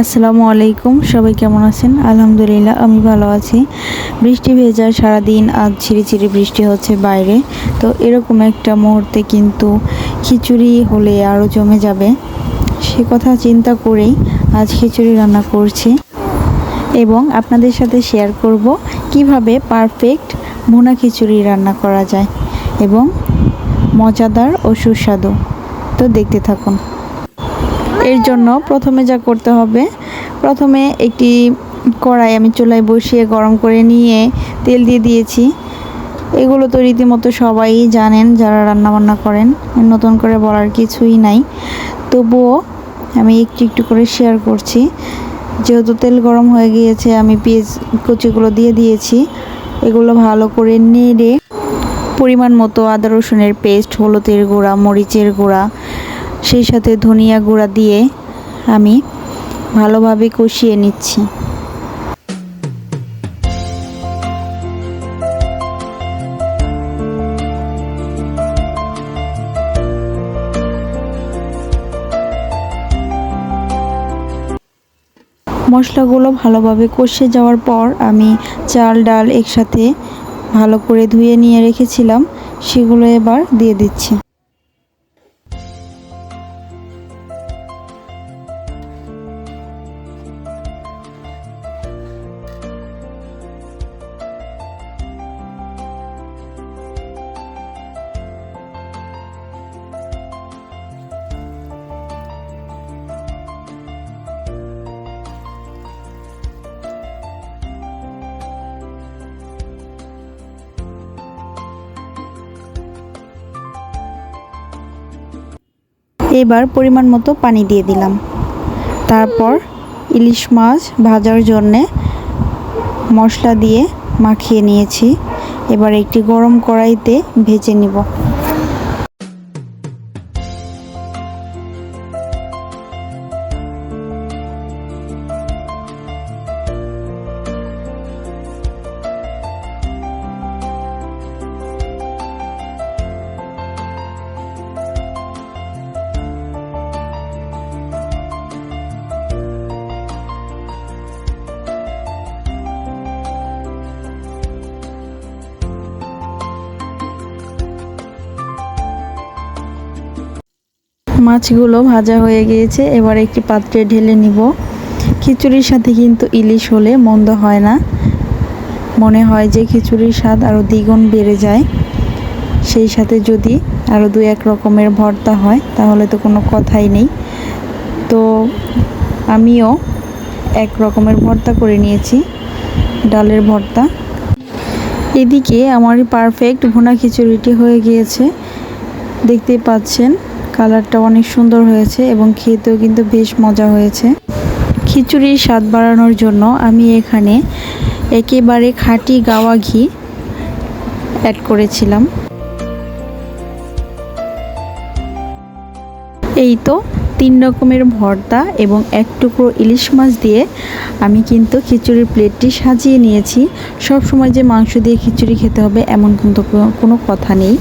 আসসালামু আলাইকুম, সবাই কেমন আছেন? আলহামদুলিল্লাহ আমি ভালো আছি। বৃষ্টি ভেজা সারাদিন, আজ ঝিরিঝিরি বৃষ্টি হচ্ছে বাইরে। তো এরকম একটা মুহূর্তে কিন্তু খিচুড়ি হলে আরও জমে যাবে, সে কথা চিন্তা করেই আজ খিচুড়ি রান্না করছি এবং আপনাদের সাথে শেয়ার করব কিভাবে পারফেক্ট ভুনা খিচুড়ি রান্না করা যায় এবং মজাদার ও সুস্বাদু। তো দেখতে থাকুন। এর জন্য প্রথমে যা করতে হবে, প্রথমে একটি কড়াই আমি চুলায় বসিয়ে গরম করে নিয়ে তেল দিয়ে দিয়েছি। এগুলো তো রীতিমতো সবাই জানেন যারা রান্নাবান্না করেন, নতুন করে বলার কিছুই নাই। তবুও আমি একটু একটু করে শেয়ার করছি। যেহেতু তেল গরম হয়ে গিয়েছে, আমি পেঁয়াজ কুচিগুলো দিয়ে দিয়েছি। এগুলো ভালো করে নেড়ে পরিমাণ মতো আদা রসুনের পেস্ট, হলুদের গুঁড়া, মরিচের গুঁড়া, সেই সাথে ধনিয়া গুঁড়া দিয়ে আমি ভালোভাবে কষিয়ে নিচ্ছি। মশলাগুলো ভালোভাবে কষে যাওয়ার পর আমি চাল ডাল একসাথে ভালো করে ধুয়ে নিয়ে রেখেছিলাম, সেগুলো এবার দিয়ে দিচ্ছি। এবার পরিমাণ মতো পানি দিয়ে দিলাম। তারপর ইলিশ মাছ ভাজার জন্যে মশলা দিয়ে মাখিয়ে নিয়েছি। এবার একটি গরম কড়াইতে ভেজে নিব। মাছগুলো ভাজা হয়ে গিয়েছে, এবার একটি পাত্রে ঢেলে নিব। খিচুড়ির সাথে কিন্তু ইলিশ হলে মন্দ হয় না, মনে হয় যে খিচুড়ির স্বাদ আরও দ্বিগুণ বেড়ে যায়। সেই সাথে যদি আরও দু এক রকমের ভর্তা হয় তাহলে তো কোনো কথাই নেই। তো আমিও এক রকমের ভর্তা করে নিয়েছি, ডালের ভর্তা। এদিকে আমার পারফেক্ট ভুনা খিচুড়িটি হয়ে গিয়েছে, দেখতেই পাচ্ছেন কালারটা অনেক সুন্দর হয়েছে এবং খেতেও কিন্তু বেশ মজা হয়েছে। খিচুড়ির স্বাদ বাড়ানোর জন্য আমি এখানে একেবারে খাঁটি গাওয়া ঘি অ্যাড করেছিলাম। এই তো 3 রকমের ভর্তা এবং এক টুকরো ইলিশ মাছ দিয়ে আমি কিন্তু খিচুড়ির প্লেটটি সাজিয়ে নিয়েছি। সব সময় যে মাংস দিয়ে খিচুড়ি খেতে হবে এমন কিন্তু কোনো কথা নেই।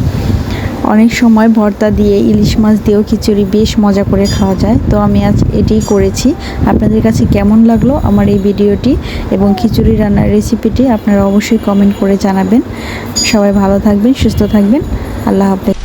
অনেক সময় ভর্তা দিয়ে ইলিশ মাছ দিয়েও খিচুড়ি বেশ মজা করে খাওয়া যায়। তো আমি আজ এটাই করেছি। আপনাদের কাছে কেমন লাগলো আমার এই ভিডিওটি এবং খিচুড়ি রান্নার রেসিপিটি আপনারা অবশ্যই কমেন্ট করে জানাবেন। সবাই ভালো থাকবেন, সুস্থ থাকবেন। আল্লাহ হাফেজ।